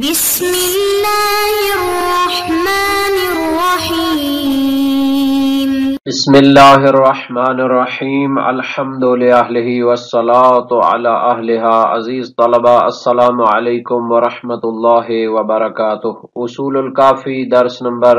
بسم اللہ الرحمن الرحیم بسم اللہ الرحمن الرحیم الحمد للہ والصلاة علی اہلہا۔ عزیز طلبہ السلام علیکم ورحمۃ اللہ وبرکاتہ۔ اصول الکافی درس نمبر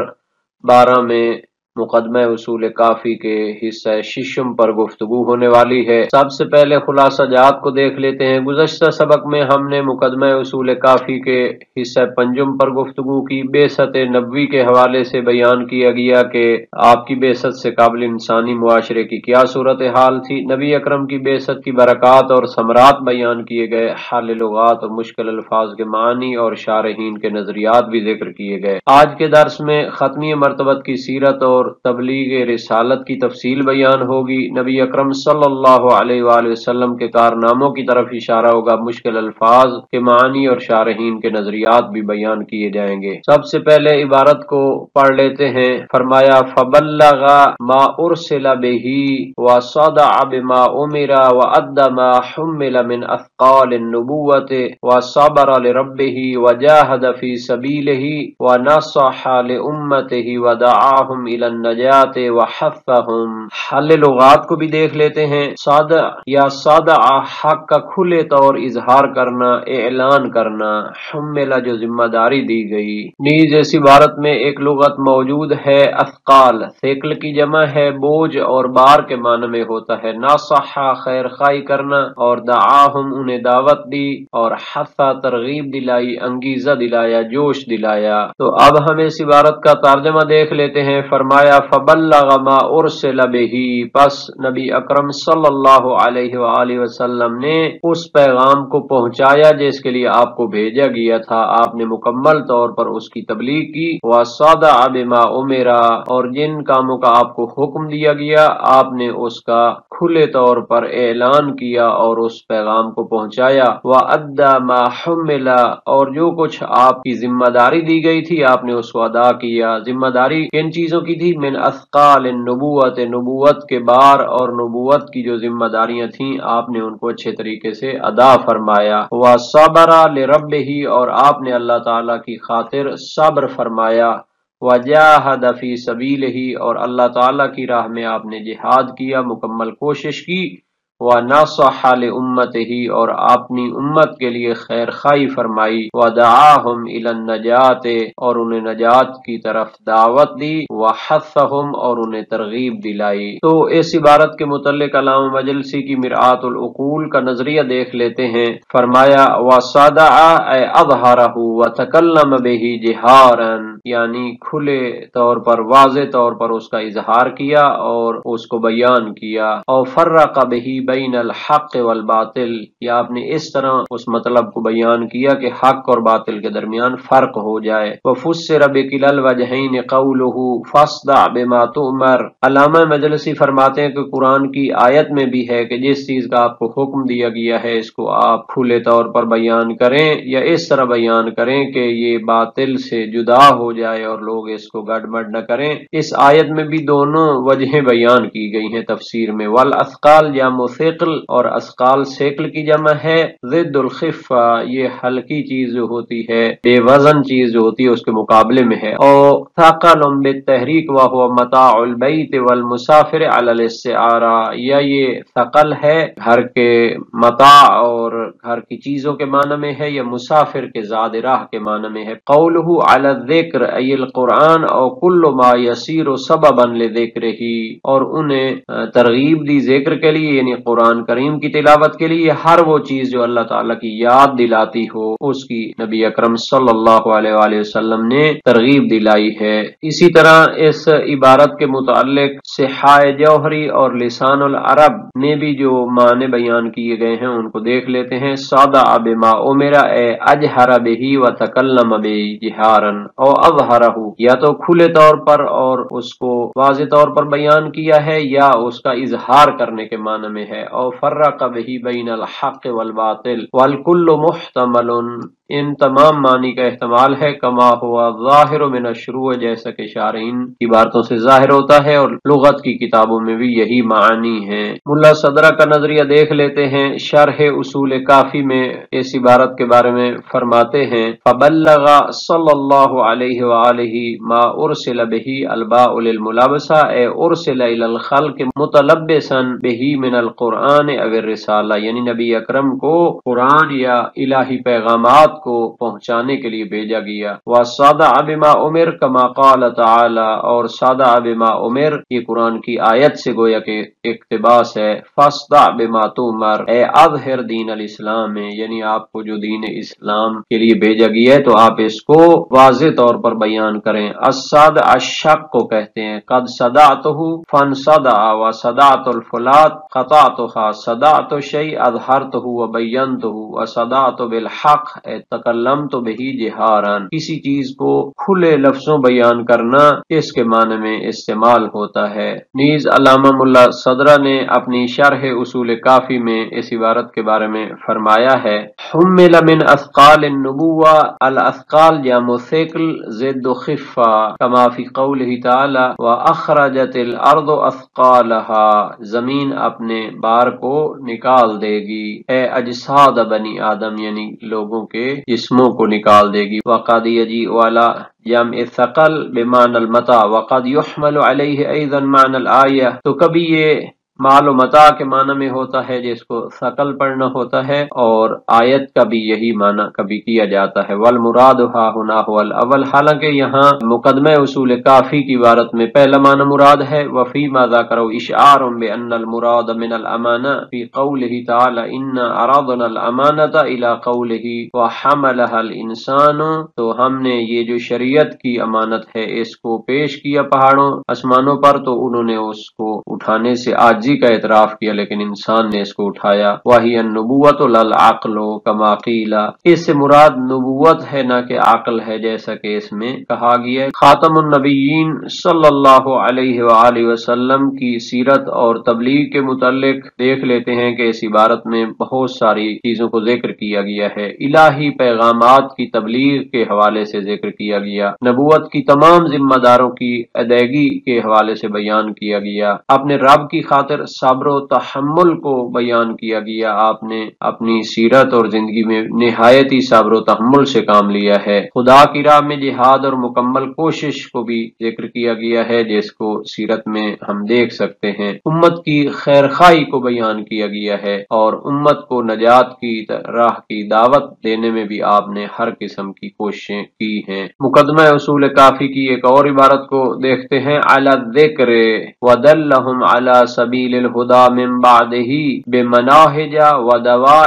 12 میں مقدمہ اصول کافی کے حصہ ششم پر گفتگو ہونے والی ہے۔ سب سے پہلے خلاصہ جات کو دیکھ لیتے ہیں۔ گزشتہ سبق میں ہم نے مقدمہ اصول کافی کے حصہ پنجم پر گفتگو کی۔ بعثت نبوی کے حوالے سے بیان کیا گیا کہ آپ کی بعثت سے قابل انسانی معاشرے کی کیا صورتحال تھی۔ نبی اکرم کی بعثت کی برکات اور ثمرات بیان کیے گئے۔ حل لغات اور مشکل الفاظ کے معنی اور شارحین کے نظریات بھی ذکر کیے گئے۔ آج کے درس میں ختمی مرتبت کی سیرت اور تبلیغ رسالت کی تفصیل بیان ہوگی۔ نبی اکرم صلی اللہ علیہ وآلہ وسلم کے کارناموں کی طرف اشارہ ہوگا۔ مشکل الفاظ کے معنی اور شارحین کے نظریات بھی بیان کیے جائیں گے۔ سب سے پہلے عبارت کو پڑھ لیتے ہیں۔ فرمایا فبلغ ما ارسل به وصدع بما امر وادى ما حمل من اثقال النبوة وصبر لربه وجاهد في سبيله ونصح لامته ودعاهم الى النجات وحثهم۔ حل لغات کو بھی دیکھ لیتے ہیں۔ صادع یا صادع حق کا کھلے طور اظہار کرنا، اعلان کرنا۔ حمل جو ذمہ داری دی گئی۔ نیز اس عبارت میں ایک لغت موجود ہے اثقال، ثقل کی جمع ہے بوجھ اور بار کے معنی میں ہوتا ہے۔ ناصح خیر خواہی کرنا اور دعاہم انہیں دعوت دی اور حثا ترغیب دلائی، انگیزہ دلایا، جوش دلایا۔ تو اب ہم اس عبارت کا ترجمہ دیکھ لیتے ہیں۔ فرمایا فبلغ ما ارسل به، پس نبی اکرم صلی اللہ علیہ وآلہ وسلم نے اس پیغام کو پہنچایا جس کے لیے آپ کو بھیجا گیا تھا۔ آپ نے مکمل طور پر اس کی تبلیغ کی۔ وصدع بما امر، اور جن کاموں کا آپ کو حکم دیا گیا آپ نے اس کا کھلے طور پر اعلان کیا اور اس پیغام کو پہنچایا۔ وادى ما حمل، اور جو کچھ آپ کی ذمہ داری دی گئی تھی آپ نے اس کو ادا کیا۔ ذمہ داری کن چیزوں کی تھی؟ من اثقال النبوت، نبوت کے بار اور نبوت کی جو ذمہ داریاں تھیں آپ نے ان کو اچھے طریقے سے ادا فرمایا۔ وصبر لربہ، اور آپ نے اللہ تعالی کی خاطر صبر فرمایا۔ وجاہد فی سبیلہ، اور اللہ تعالی کی راہ میں آپ نے جہاد کیا، مکمل کوشش کی۔ وَنَصَحَ لِأُمَّتِهِ، اور اپنی امت کے لیے خیر خواہی فرمائی۔ وَدَعَاهُمْ إِلَى النَّجَاةِ، اور انہیں نجات کی طرف دعوت دی۔ وَحَثَّهُمْ، اور انہیں ترغیب دلائی۔ تو اس عبارت کے متعلق علامہ مجلسی کی مرآت العقول کا نظریہ دیکھ لیتے ہیں۔ فرمایا وَصَدَعَ أَيْ أَظْهَرَهُ وَتَكَلَّمَ بِهِ جِهَارًا، یعنی کھلے طور پر واضح طور پر اس کا اظہار کیا اور اس کو بیان کیا۔ اور فرق به بین الحق والباطل، یا آپ نے اس طرح اس مطلب کو بیان کیا کہ حق اور باطل کے درمیان فرق ہو جائے۔ وفسر بکلا الوجہین قولہ فاصدع بما تؤمر، علامہ مجلسی فرماتے ہیں کہ قرآن کی آیت میں بھی ہے کہ جس چیز کا آپ کو حکم دیا گیا ہے اس کو آپ کھلے طور پر بیان کریں، یا اس طرح بیان کریں کہ یہ باطل سے جدا ہو جائے اور لوگ اس کو گڑبڑ نہ کریں۔ اس آیت میں بھی دونوں وجہیں بیان کی گئی ہیں تفسیر میں۔ والاثقال جمع ثقل، اور اثقال ثقل کی جمع ہے۔ ضد الخفہ، یہ ہلکی چیز جو ہوتی ہے، بے وزن چیز جو ہوتی ہے اس کے مقابلے میں ہے۔ اور ثقل بالتحریک وهو متاع البیت والمسافر علی الاستعارہ، یا یہ ثقل ہے گھر کے متاع اور گھر کی چیزوں کے معنی میں ہے، یا مسافر کے زاد راہ کے معنی میں ہے۔ قولہ علی الذکر ای القرآن او کل ما یسیر سببا لذکرہ، اور انہیں ترغیب دی ذکر کے لیے یعنی قرآن کریم کی تلاوت کے لیے ہر وہ چیز جو اللہ تعالیٰ کی یاد دلاتی ہو اس کی نبی اکرم صلی اللہ علیہ وآلہ وسلم نے ترغیب دلائی ہے۔ اسی طرح اس عبارت کے متعلق صحاح جوہری اور لسان العرب نے بھی جو معنی بیان کیے گئے ہیں ان کو دیکھ لیتے ہیں۔ صدع بما امر اے اجہر بہ وتکلم بہ جہارا او اظہرہ، یا تو کھلے طور پر اور اس کو واضح طور پر بیان کیا ہے یا اس کا اظہار کرنے کے معنی میں ہے۔ اور فرق به بین الحق والباطل والکل محتمل، ان تمام معنی کا احتمال ہے، کما ہوا ظاہر من الشروع، جیسا کہ شارحین کی باتوں سے ظاہر ہوتا ہے اور لغت کی کتابوں میں بھی یہی معانی ہیں۔ ملا صدرہ کا نظریہ دیکھ لیتے ہیں۔ شرح اصول کافی میں اس عبارت کے بارے میں فرماتے ہیں، فبلغ صلی اللہ علیہ وآلہ ما ارسل به الباء للملابسہ، اے ارسل الی الخلق متلبسا به من القرآن او الرسالہ، یعنی نبی اکرم کو قرآن یا الہی پیغامات کو پہنچانے کے لیے بھیجا گیا۔ وَصَدَعَ بِمَا أُمِرَ كَمَا قَالَ تَعَالَى، اور صَدَعَ بِمَا أُمِرَ یہ قرآن کی آیت سے گویا کہ اقتباس ہے، فَاصْدَعْ بِمَا تُؤْمَرُ، اے اظہر دین الاسلام میں، یعنی آپ کو جو دین اسلام کے لیے بھیجا گیا ہے تو آپ اس کو واضح طور پر بیان کریں۔ الصَّدْعَ الشق کو کہتے ہیں، قد صدعتہ فانصدع وصدعت الفلات قطعتها، صدعت الشیء اظہرتہ وبینتہ وصدعت بالحق تکلمت بہ جہارا، کسی چیز کو کھلے لفظوں بیان کرنا اس کے معنی میں استعمال ہوتا ہے۔ نیز علامہ ملا صدرہ نے اپنی شرح اصول کافی میں اس عبارت کے بارے میں فرمایا ہے، حمل من اثقال النبوہ، الاثقال جمع ثقل ضد خفہ، کما فی قولہ تعالی واخرجت الارض اثقالها، زمین اپنے بار کو نکال دے گی، اے اجساد بنی آدم یعنی لوگوں کے جسموں کو نکال دے گی۔ وقد یجیء والا جمع ثقل بمعنى المتاع وقد يحمل علیہ ایضا معنى الآیہ، تو کبھی یہ مال و متاع کے معنی میں ہوتا ہے جس کو ثقل پڑھنا ہوتا ہے، اور آیت کا بھی یہی معنی کبھی کیا جاتا ہے۔ والمراد ها هنا هو الاول، حالانکہ یہاں مقدمہ اصول کافی کی عبارت میں پہلا معنی مراد ہے۔ وفيما ذكروا اشعار بان المراد من الامانہ في قوله تعالی انا عرضنا الامانة الى قوله وحملها الانسان، تو ہم نے یہ جو شریعت کی امانت ہے اس کو پیش کیا پہاڑوں آسمانوں پر، تو انہوں نے اس کو اٹھانے سے عاجزی کا اعتراف کیا، لیکن انسان نے اس کو اٹھایا۔ وہی النبوۃ لا العقل کما قیل، اس سے مراد نبوت ہے نہ کہ عقل ہے، جیسا کہ اس میں کہا گیا ہے۔ خاتم النبیین صلی اللہ علیہ وآلہ وسلم کی سیرت اور تبلیغ کے متعلق دیکھ لیتے ہیں کہ اس عبارت میں بہت ساری چیزوں کو ذکر کیا گیا ہے۔ الہی پیغامات کی تبلیغ کے حوالے سے ذکر کیا گیا، نبوت کی تمام ذمہ داروں کی ادائیگی کے حوالے سے بیان کیا گیا، اپنے رب کی خاطر صبر و تحمل کو بیان کیا گیا، آپ نے اپنی سیرت اور زندگی میں نہایت ہی صبر و تحمل سے کام لیا ہے۔ خدا کی راہ میں جہاد اور مکمل کوشش کو بھی ذکر کیا گیا ہے، جس کو سیرت میں ہم دیکھ سکتے ہیں۔ امت کی خیر خواہی کو بیان کیا گیا ہے، اور امت کو نجات کی راہ کی دعوت دینے میں بھی آپ نے ہر قسم کی کوششیں کی ہیں۔ مقدمہ اصول کافی کی ایک اور عبارت کو دیکھتے ہیں، علی الذکر ودلہم علی سبیل الہدى من بعدہ بمناہج ودواع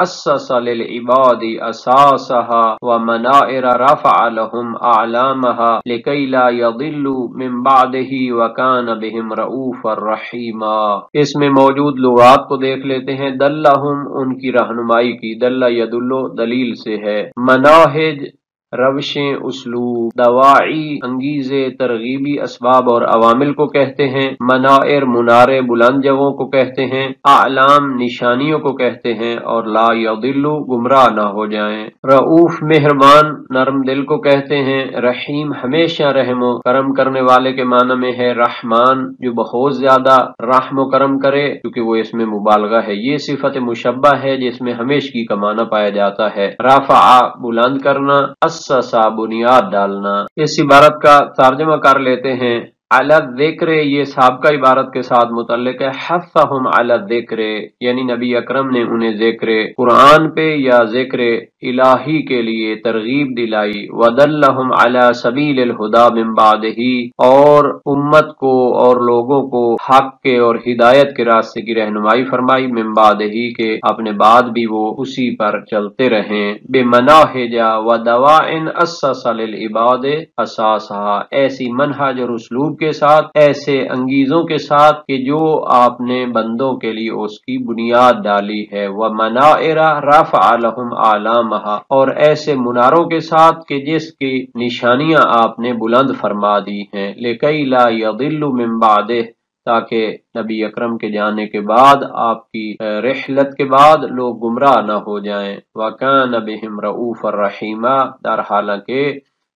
اسس للعباد اساسها ومنائر رفع لهم اعلامها لکی لا یضلوا من بعدہ وکان بہم رؤوفا رحیما۔ اس میں موجود لغات کو دیکھ لیتے ہیں۔ دلہم ان کی رہنمائی کی، دل یدلو دلیل سے ہے، مناہج روشیں اسلوب، دواعی انگیزے ترغیبی اسباب اور عوامل کو کہتے ہیں، منائر منارے بلند جگہوں کو کہتے ہیں، اعلام نشانیوں کو کہتے ہیں، اور لا یضلوا گمراہ نہ ہو جائیں۔ رؤوف مہربان نرم دل کو کہتے ہیں، رحیم ہمیشہ رحم و کرم کرنے والے کے معنی میں ہے، رحمان جو بہت زیادہ رحم و کرم کرے، کیونکہ وہ اس میں مبالغہ ہے، یہ صفت مشبہ ہے جس میں ہمیشگی کا معنی پایا جاتا ہے۔ رفع بلند کرنا، اسسا بنیاد ڈالنا۔ اس عبارت کا ترجمہ کر لیتے ہیں، علی الذکر یہ سابقہ عبارت کے ساتھ متعلق ہے، حثہم علی الذکر یعنی نبی اکرم نے انہیں ذکر قرآن پہ یا ذکر الہی کے لیے ترغیب دلائی، ودلہم علی سبیل الہدی من بعدہ، اور امت کو اور لوگوں کو حق کے اور ہدایت کے راستے کی رہنمائی فرمائی، من بعدہ کے اپنے بعد بھی وہ اسی پر چلتے رہیں، بمناہج ودواع اسس للعباد اساسها، ایسی منہج اور اسلوب کے ساتھ، ایسے انگیزوں کے ساتھ کہ جو آپ نے بندوں کے لیے اس کی بنیاد ڈالی ہے، ومنائر رفع لهم اعلامها، اور ایسے مناروں کے ساتھ کہ جس کی نشانیاں آپ نے بلند فرما دی ہیں، لکی لا یضل من بعدہ، تاکہ نبی اکرم کے جانے کے بعد آپ کی رحلت کے بعد لوگ گمراہ نہ ہو جائیں۔ وَكَانَ بِهِمْ رَءُوفًا رَحِيمًا، در حالانکہ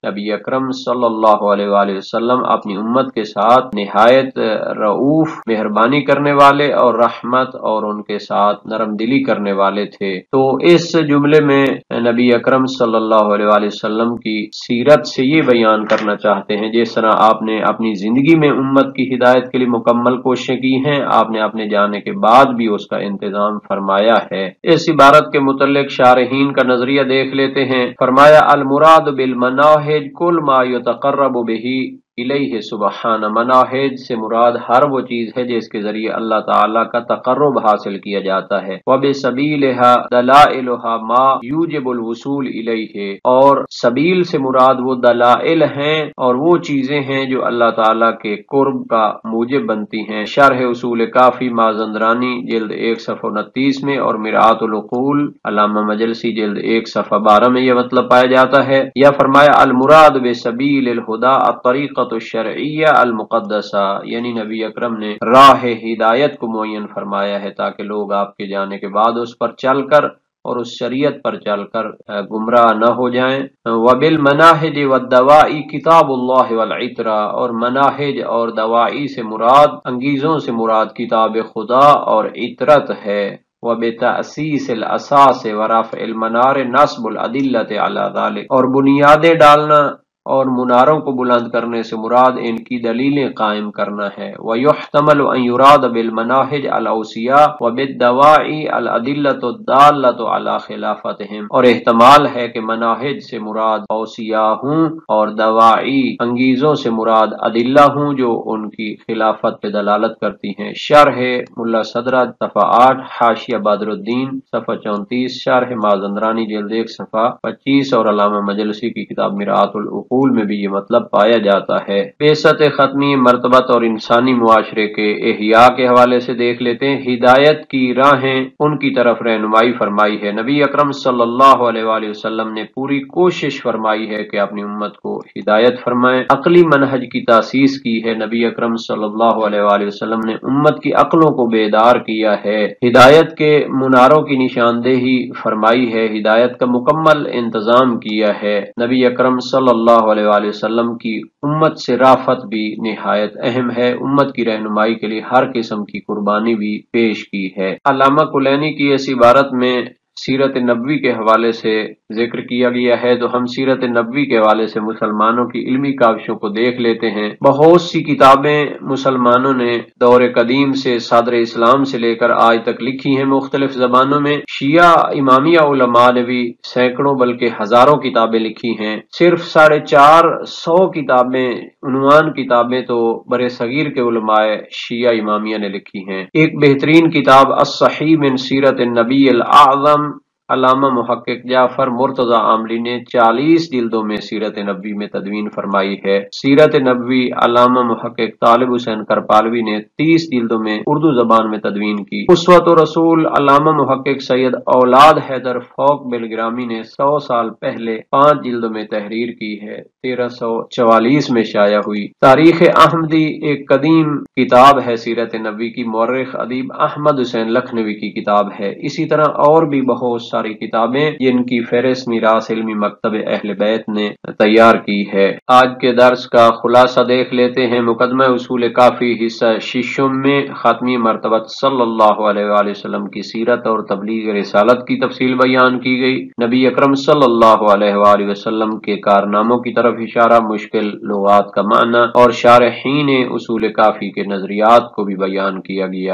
نبی اکرم صلی اللہ علیہ وآلہ وسلم اپنی امت کے ساتھ نہایت رؤوف مہربانی کرنے والے اور رحمت اور ان کے ساتھ نرم دلی کرنے والے تھے۔ تو اس جملے میں نبی اکرم صلی اللہ علیہ وآلہ وسلم کی سیرت سے یہ بیان کرنا چاہتے ہیں، جس طرح آپ نے اپنی زندگی میں امت کی ہدایت کے لیے مکمل کوششیں کی ہیں، آپ نے اپنے جانے کے بعد بھی اس کا انتظام فرمایا ہے۔ اس عبارت کے متعلق شارحین کا نظریہ دیکھ لیتے ہیں۔ فرمایا المراد بالمناہج کل ما یتقرب بہ الیہ سبحانہ، مناہج سے مراد ہر وہ چیز ہے جس کے ذریعے اللہ تعالیٰ کا تقرب حاصل کیا جاتا ہے۔ وبسبیلها دلائلها ما یوجب الوصول الیہ، اور سبیل سے مراد وہ دلائل ہیں اور وہ چیزیں ہیں جو اللہ تعالیٰ کے قرب کا موجب بنتی ہیں۔ شرح اصول کافی مازندرانی جلد 1 صفحہ 29 میں اور مرآت العقول علامہ مجلسی جلد 1 صفحہ 12 میں یہ مطلب پایا جاتا ہے۔ یا فرمایا المراد بسبیل الہدا الطریقۃ الشرعیہ المقدسہ، یعنی نبی اکرم نے راہ ہدایت کو معین فرمایا ہے تاکہ لوگ آپ کے جانے کے بعد اس پر چل کر اور اس شریعت پر چل کر گمراہ نہ ہو جائیں۔ وبالمناہج والدوائی کتاب اللہ والعطرہ، اور مناہج اور دوائی سے مراد، انگیزوں سے مراد کتاب خدا اور عطرت ہے۔ وبتأسیس الاساس ورفع المنار نصب الادلۃ علی ذلک، اور بنیادیں ڈالنا اور مناروں کو بلند کرنے سے مراد ان کی دلیلیں قائم کرنا ہے۔ وَيُحْتَمَلُ أَن يُرَادَ بِالْمَنَاهِجِ الْأَوْصِيَاءَ وَبِالدَّوَاعِ الْأَدِلَّةُ الدَّالَّةُ عَلَى خِلَافَتِهِمْ، اور احتمال ہے کہ مناہج سے مراد اوصیاء ہوں اور دواعی انگیزوں سے مراد ادلہ ہوں جو ان کی خلافت پہ دلالت کرتی ہیں۔ شرح ملا صدرہ صفحہ 8، حاشیہ بدر الدین صفحہ 34، شرح مازندرانی جلد 1 صفحہ 25 اور علامہ مجلسی کی کتاب مرآت العقول میں بھی یہ مطلب پایا جاتا ہے۔ بعثت ختمی مرتبت اور انسانی معاشرے کے احیاء کے حوالے سے دیکھ لیتے ہیں۔ ہدایت کی راہیں ان کی طرف رہنمائی فرمائی ہے۔ نبی اکرم صلی اللہ علیہ وآلہ وسلم نے پوری کوشش فرمائی ہے کہ اپنی امت کو ہدایت فرمائیں، عقلی منہج کی تاسیس کی ہے۔ نبی اکرم صلی اللہ علیہ وآلہ وسلم نے امت کی عقلوں کو بیدار کیا ہے، ہدایت کے مناروں کی نشاندہی فرمائی ہے، ہدایت کا مکمل انتظام کیا ہے۔ نبی اکرم صلی اللہ علیہ وآلہ وسلم کی امت سے رافت بھی نہایت اہم ہے، امت کی رہنمائی کے لیے ہر قسم کی قربانی بھی پیش کی ہے۔ علامہ کلینی کی اس عبارت میں سیرت نبوی کے حوالے سے ذکر کیا گیا ہے، تو ہم سیرت نبوی کے حوالے سے مسلمانوں کی علمی کاوشوں کو دیکھ لیتے ہیں۔ بہت سی کتابیں مسلمانوں نے دور قدیم سے صدر اسلام سے لے کر آج تک لکھی ہیں مختلف زبانوں میں۔ شیعہ امامیہ علماء نے بھی سینکڑوں بلکہ ہزاروں کتابیں لکھی ہیں۔ صرف 450 کتابیں، عنوان کتابیں تو برِ صغیر کے علماء شیعہ امامیہ نے لکھی ہیں۔ ایک بہترین کتاب الصحیح من سیرت النبی الاعظم، علامہ محقق جعفر مرتضی عاملی نے 40 جلدوں میں سیرت نبوی میں تدوین فرمائی ہے۔ سیرت نبوی علامہ محقق طالب حسین کرپالوی نے 30 جلدوں میں اردو زبان میں تدوین کی۔ اسوۃ رسول علامہ محقق سید اولاد حیدر فوق بلگرامی نے 100 سال پہلے 5 جلدوں میں تحریر کی ہے، 1344 میں شائع ہوئی۔ تاریخ احمدی ایک قدیم کتاب ہے سیرت نبوی کی، مورخ ادیب احمد حسین لکھنوی کی کتاب ہے۔ اسی طرح اور بھی بہت ساری کتابیں جن کی فہرست میراث علمی مکتب اہل بیت نے تیار کی ہے۔ آج کے درس کا خلاصہ دیکھ لیتے ہیں۔ مقدمہ اصول کافی حصہ ششم میں ختمی مرتبت صلی اللہ علیہ وآلہ وسلم کی سیرت اور تبلیغ رسالت کی تفصیل بیان کی گئی۔ نبی اکرم صلی اللہ علیہ وآلہ وسلم کے کارناموں کی طرف اشارہ، مشکل لغات کا معنی اور شارحین اصول کافی کے نظریات کو بھی بیان کیا گیا۔